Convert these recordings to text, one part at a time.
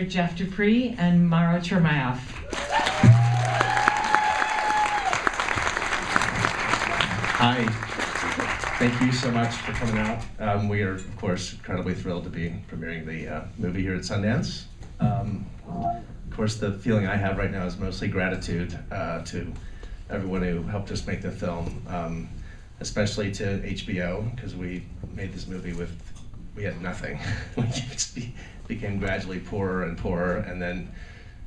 Jeff Dupree and Maro Chermayeff. Hi, thank you so much for coming out. We are, of course, incredibly thrilled to be premiering the movie here at Sundance. Of course, the feeling I have right now is mostly gratitude to everyone who helped us make the film, especially to HBO, because we made this movie we had nothing. We just became gradually poorer and poorer, and then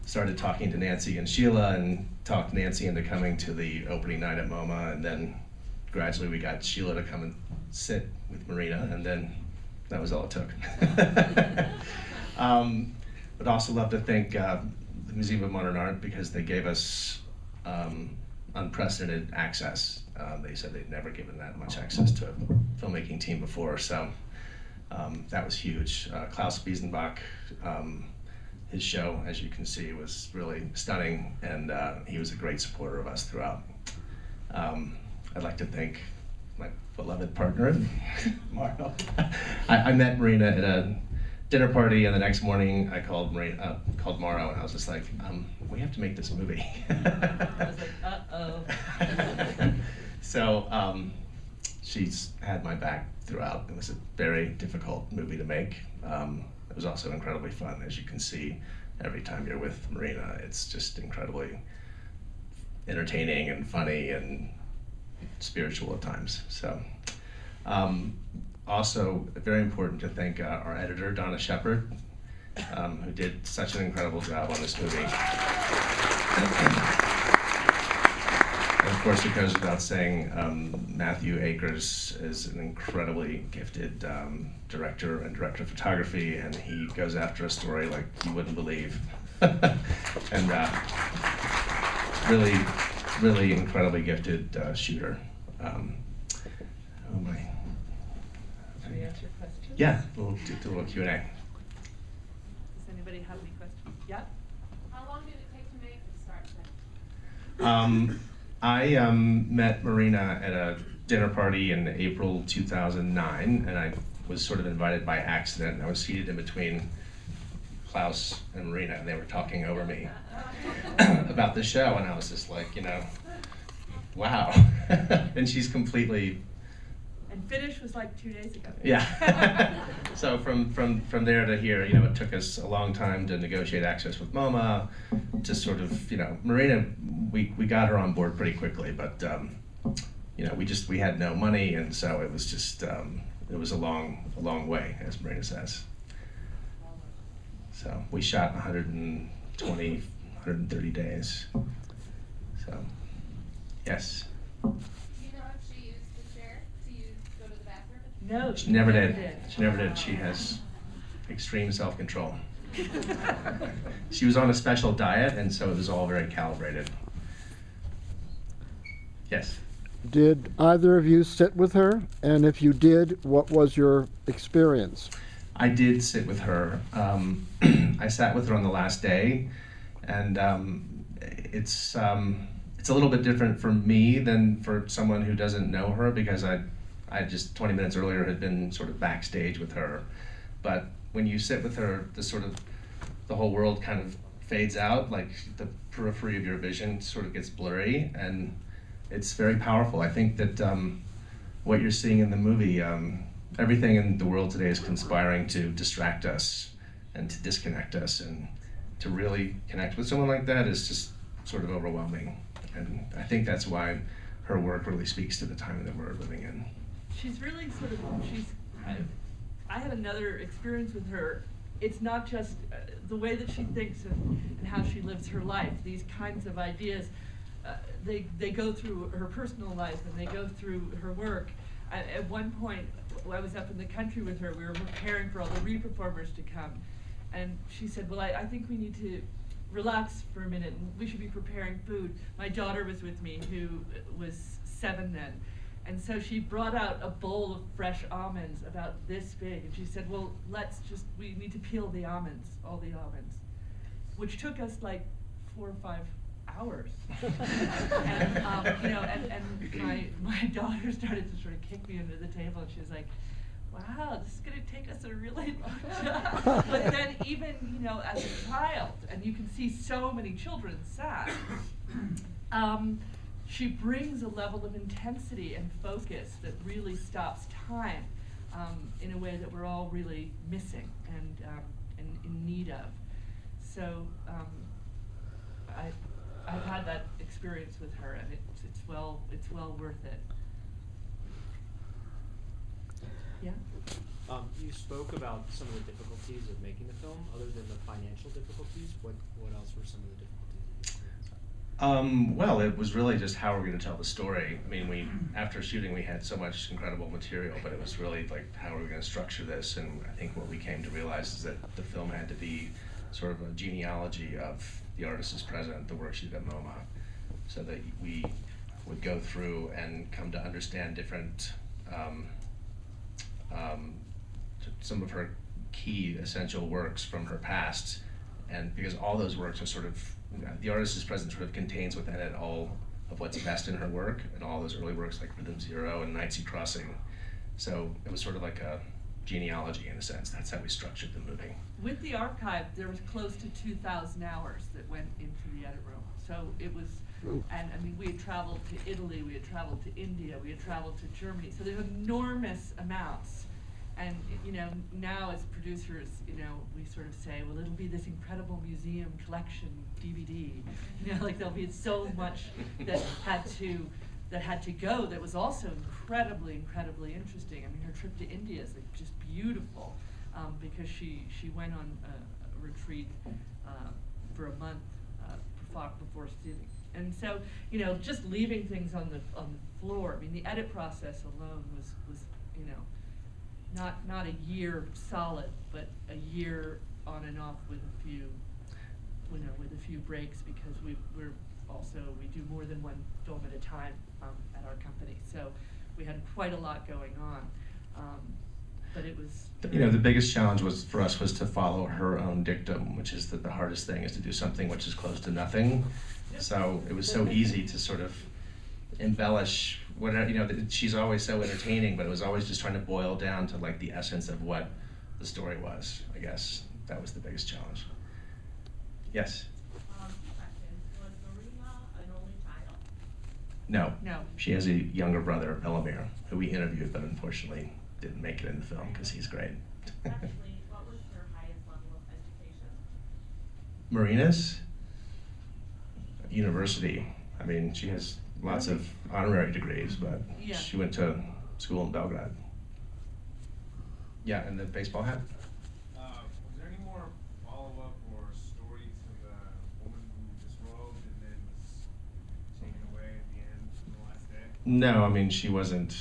started talking to Nancy and Sheila, and talked Nancy into coming to the opening night at MoMA, and then gradually we got Sheila to come and sit with Marina, and then that was all it took. Would also love to thank the Museum of Modern Art, because they gave us unprecedented access. They said they'd never given that much access to a filmmaking team before, so that was huge. Klaus Biesenbach, his show, as you can see, was really stunning, and he was a great supporter of us throughout. I'd like to thank my beloved partner, Marno. I met Marina at a dinner party, and the next morning I called Maro, and I was just like, we have to make this movie. I was like, uh-oh. So she's had my back throughout. It was a very difficult movie to make. It was also incredibly fun, as you can see. Every time you're with Marina, it's just incredibly entertaining and funny and spiritual at times. So, also very important to thank our editor, Donna Shepard, who did such an incredible job on this movie. And of course, it goes without saying, Matthew Akers is an incredibly gifted director and director of photography, and he goes after a story like you wouldn't believe. And really, really incredibly gifted shooter. Oh my. Should we answer questions? Yeah, we'll do a little Q&A. Does anybody have any questions? Yeah? How long did it take to make the start set? I met Marina at a dinner party in April 2009, and I was sort of invited by accident. I was seated in between Klaus and Marina, and they were talking over me about the show, and I was just like, wow. And she's completely... And finish was like 2 days ago. Yeah. So from there to here, it took us a long time to negotiate access with MoMA, to sort of, Marina, we got her on board pretty quickly, but we had no money, and so it was just it was a long way, as Marina says. So we shot 120, 130 days. So, yes. No, She never did. She never did. She has extreme self-control. She was on a special diet, and so it was all very calibrated. Yes? Did either of you sit with her? And if you did, what was your experience? I did sit with her. I sat with her on the last day, and it's a little bit different for me than for someone who doesn't know her, because I just 20 minutes earlier had been sort of backstage with her. But when you sit with her, the whole world kind of fades out, like the periphery of your vision sort of gets blurry, and it's very powerful. I think that what you're seeing in the movie, everything in the world today is conspiring to distract us and to disconnect us, and to really connect with someone like that is just sort of overwhelming. And I think that's why her work really speaks to the time that we're living in. She's really sort of, I had another experience with her. It's not just the way that she thinks and how she lives her life. These kinds of ideas, they go through her personal life, and they go through her work. At one point, I was up in the country with her. We were preparing for all the re-performers to come. And she said, well, I think we need to relax for a minute, and we should be preparing food. My daughter was with me, who was 7 then. And so she brought out a bowl of fresh almonds about this big, and she said, well, we need to peel the almonds, all the almonds, which took us like 4 or 5 hours. And my daughter started to sort of kick me under the table, and she was like, wow, this is going to take us a really long time. But then even, you know, as a child, and you can see so many children sad, she brings a level of intensity and focus that really stops time in a way that we're all really missing and in need of. So I've had that experience with her, and it's well worth it. Yeah. You spoke about some of the difficulties of making the film. Other than the financial difficulties, what else were some of the difficulties you experienced? Well, it was really just how we're going to tell the story. I mean, after shooting, we had so much incredible material, but it was really like, how are we going to structure this? And I think what we came to realize is that the film had to be sort of a genealogy of the artist is present, the work she did at MoMA, so that we would go through and come to understand different, some of her key essential works from her past, and because all those works are sort of, the artist is present sort of contains within it all of what's best in her work, and all those early works like Rhythm Zero and Nightsea Crossing. So it was sort of like a genealogy in a sense. That's how we structured the movie. With the archive, there was close to 2,000 hours that went into the edit room. So it was, and I mean, we had traveled to Italy, we had traveled to India, we had traveled to Germany. So there's enormous amounts. And, you know, now as producers, you know, we sort of say, well, it'll be this incredible museum collection DVD. You know, like there'll be so much that had to go that was also incredibly interesting. I mean, her trip to India is like just beautiful, because she went on a retreat for a month before shooting. And so, you know, just leaving things on the floor. I mean, the edit process alone was you know, not a year solid, but a year on and off with a few, you know, with a few breaks, because we do more than one film at a time at our company. So we had quite a lot going on, but it was. You know, the biggest challenge for us was to follow her own dictum, which is that the hardest thing is to do something which is close to nothing. So it was so easy to sort of embellish whatever, you know, she's always so entertaining, but it was always just trying to boil down to like the essence of what the story was. I guess that was the biggest challenge. Yes? Two questions. Was Marina an only child? No. No. She has a younger brother, Elamir, who we interviewed, but unfortunately didn't make it in the film because he's great. Secondly, what was her highest level of education? Marina's? University. I mean, she has lots of honorary degrees, but Yeah. she went to school in Belgrade. Yeah, and the baseball hat? Was there any more follow-up or story to the woman who disrobed and then was taken away at the end of the last day? No, I mean, she wasn't,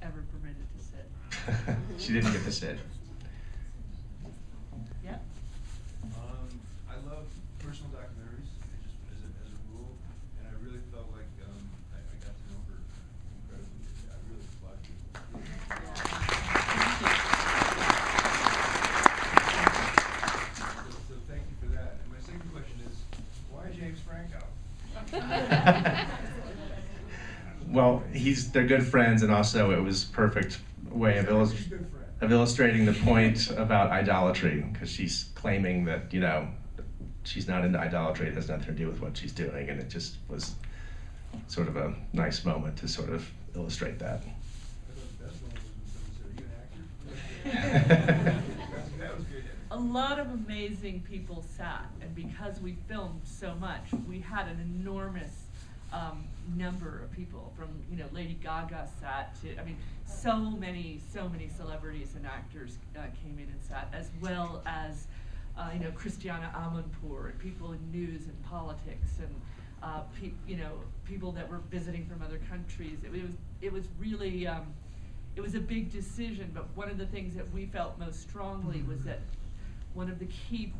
Ever permitted to sit. she didn't get to sit. Yeah. I love personal documentaries, just as a rule, and I really felt like I got to know her incredibly. I really applaud you. So thank you for that. And my second question is, why James Franco? Well, they're good friends, and also it was perfect way of He's a good friend. illustrating the point about idolatry, because she's claiming that, you know, she's not into idolatry, it has nothing to do with what she's doing, and it just was sort of a nice moment to sort of illustrate that. I thought the best one was when someone said, "Are you an actor?" That was good. A lot of amazing people sat, and because we filmed so much, we had an enormous number of people from, you know, Lady Gaga sat to, I mean, so many celebrities and actors came in and sat, as well as, you know, Christiana Amanpour and people in news and politics and, you know, people that were visiting from other countries. It was really, it was a big decision, but one of the things that we felt most strongly was that one of the key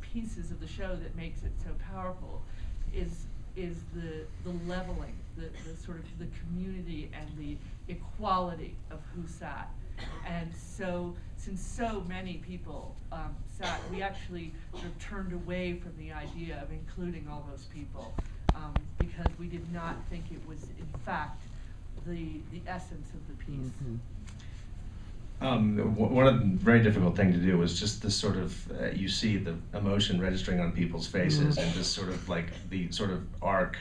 pieces of the show that makes it so powerful is the leveling, the sort of the community and the equality of who sat. And so, since so many people sat, we actually sort of turned away from the idea of including all those people, because we did not think it was, in fact, the essence of the piece. One of the very difficult thing to do was just this sort of, you see the emotion registering on people's faces and just sort of like the sort of arc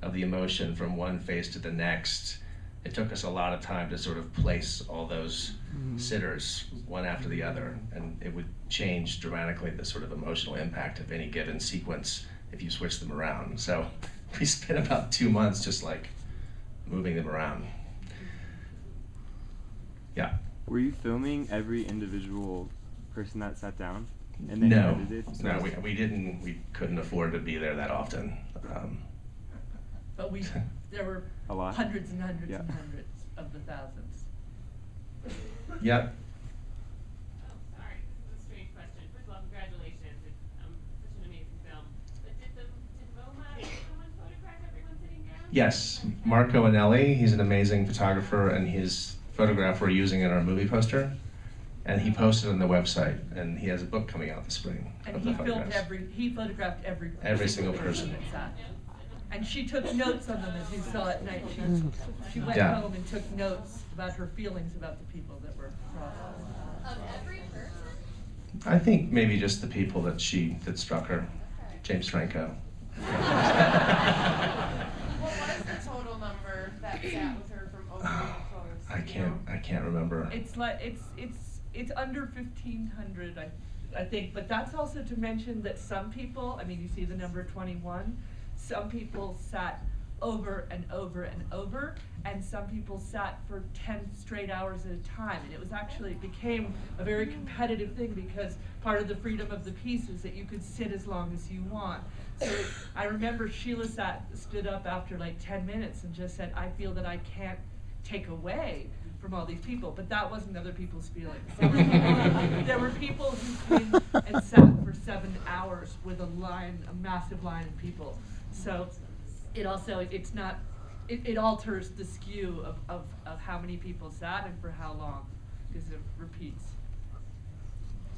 of the emotion from one face to the next. It took us a lot of time to sort of place all those sitters one after the other, and it would change dramatically the sort of emotional impact of any given sequence if you switch them around. So we spent about 2 months just like moving them around. Yeah. Were you filming every individual person that sat down? And then No, edited? no, we didn't. We couldn't afford to be there that often. But there were A lot? hundreds and hundreds Yeah. and hundreds of the thousands. Yep. Oh, sorry, this is a strange question. First of all, congratulations, it's such an amazing film. But did MoMA, did someone photograph everyone sitting down? Yes, Marco Anelli. He's an amazing photographer, and his photograph we're using in our movie poster. And he posted on the website, and he has a book coming out this spring And of he the photographs. he photographed Every single person. that sat. And she took notes on them, as you saw at night. She went Yeah. home and took notes about her feelings about the people that were processed. Of every person? I think maybe just the people that struck her. James Franco. What was the total number that sat with her from opening to close? I can't remember. It's like it's under 1,500, I think. But that's also to mention that some people, I mean, you see the number 21. Some people sat over and over and over, and some people sat for 10 straight hours at a time. And it became a very competitive thing, because part of the freedom of the piece is that you could sit as long as you want. So I remember Sheila stood up after like 10 minutes and just said, I feel that I can't take away from all these people. But that wasn't other people's feelings. There were people who came and sat for 7 hours with a massive line of people. So it also, it alters the skew of how many people sat and for how long, because it repeats.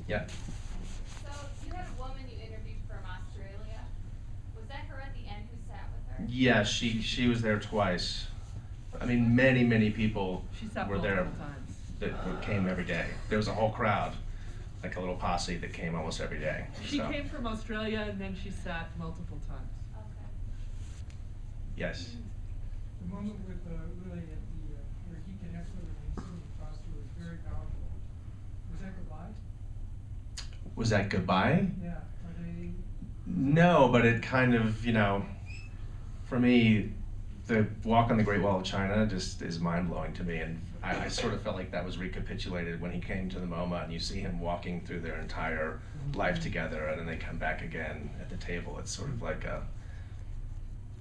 Yeah. So you had a woman you interviewed from Australia. Was that her at the end who sat with her? Yeah, she was there twice. I mean, many people She sat were there multiple times. that came every day. There was a whole crowd, like a little posse that came almost every day. She so. came from Australia, and then she sat multiple times. Okay. Yes. The moment with Lily at the where he connects with her and sitting across to her was very powerful. Was that goodbye? Was that goodbye? Yeah. Are they? No, but it kind of, for me, the walk on the Great Wall of China just is mind-blowing to me, and I sort of felt like that was recapitulated when he came to the MoMA, and you see him walking through their entire life together, and then they come back again at the table. It's sort of like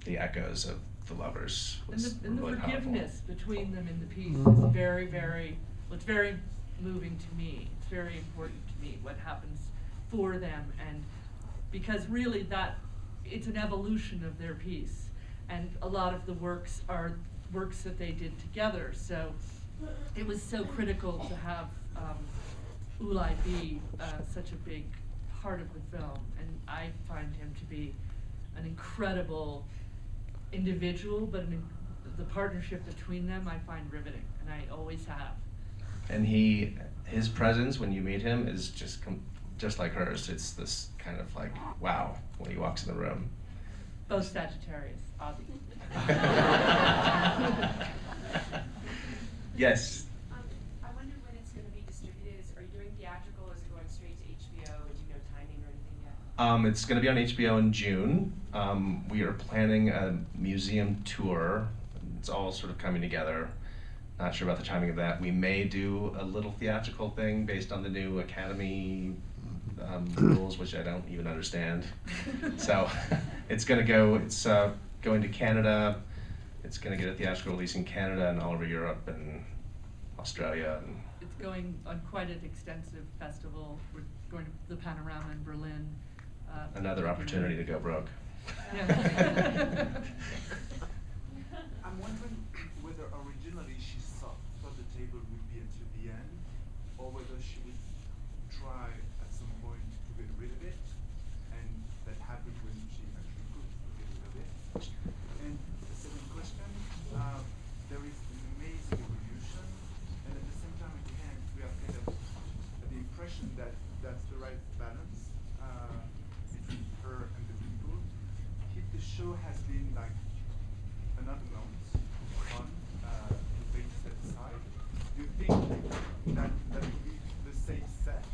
the echoes of the lovers. Was And the really forgiveness between them in the piece Mhm. is very, very, it's very moving to me. It's very important to me what happens for them, and because really it's an evolution of their piece, and a lot of the works are works that they did together. So it was so critical to have Ulai be such a big part of the film, and I find him to be an incredible individual, but the partnership between them I find riveting, and I always have. And his presence when you meet him is just like hers. It's this kind of like, wow, when he walks in the room. Both Sagittarius, Ozzy. Yes. I wonder when it's going to be distributed. Are you doing theatrical, or is it going straight to HBO? Do you know timing or anything yet? It's going to be on HBO in June. We are planning a museum tour. It's all sort of coming together. Not sure about the timing of that. We may do a little theatrical thing based on the new Academy rules, which I don't even understand. So it's going to Canada. It's going to get a theatrical release in Canada and all over Europe and Australia. And It's going on quite an extensive festival. We're going to the Panorama in Berlin. another opportunity to go broke. Yeah. I'm wondering whether originally she thought the table would be until the end, or whether she would try at some point to get rid of it, and that happened when she actually could get rid of it. And the second question, there is an amazing evolution, and at the same time at the end we have show has been like another month on the things set aside. Do you think that that would be the same set,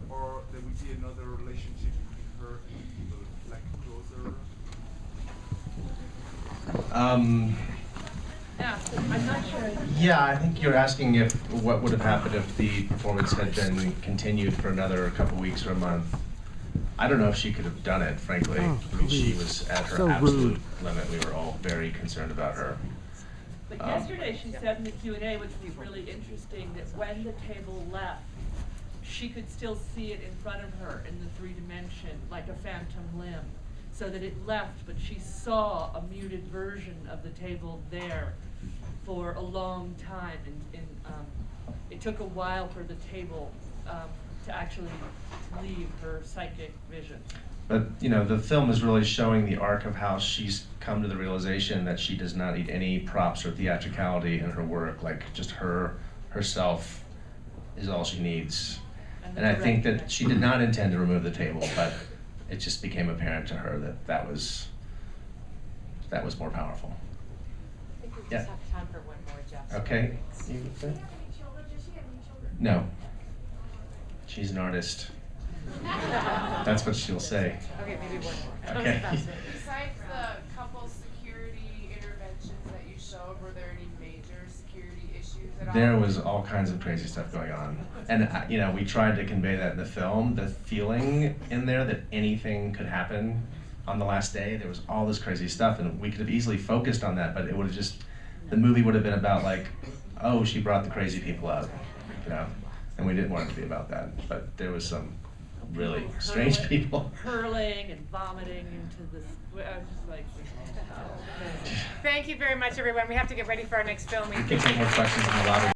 or there would be another relationship between her and people, like closer? Yeah, I'm not sure. Yeah, I think you're asking if what would have happened if the performance had been continued for another couple weeks or a month. I don't know if she could have done it, frankly. Oh, I mean, she please. was at her So absolute rude. limit. We were all very concerned about her. But yesterday she said in the Q&A, which was really interesting, that when the table left, she could still see it in front of her in the 3D, like a phantom limb. So that it left, but she saw a muted version of the table there for a long time. And it took a while for the table to actually leave her psychic vision. But, you know, the film is really showing the arc of how she's come to the realization that she does not need any props or theatricality in her work. Like, just herself is all she needs. And I think that she did not intend to remove the table, but it just became apparent to her that that was more powerful. I think we Yeah. just have time for one more, Jeff. Okay. Does she have any children? Does she have any children? No. She's an artist. That's what she'll say. Okay, maybe one more. Okay. Besides the couple security interventions that you showed, were there any major security issues at all? There was all kinds of crazy stuff going on. And, you know, we tried to convey that in the film, the feeling in there that anything could happen on the last day. There was all this crazy stuff, and we could have easily focused on that, but it would have just, the movie would have been about like, oh, she brought the crazy people out, you know? And we didn't want it to be about that, but there was some really strange people. Hurling and vomiting into this, I was just like, Thank you very much, everyone. We have to get ready for our next film. We can take more questions in the lobby.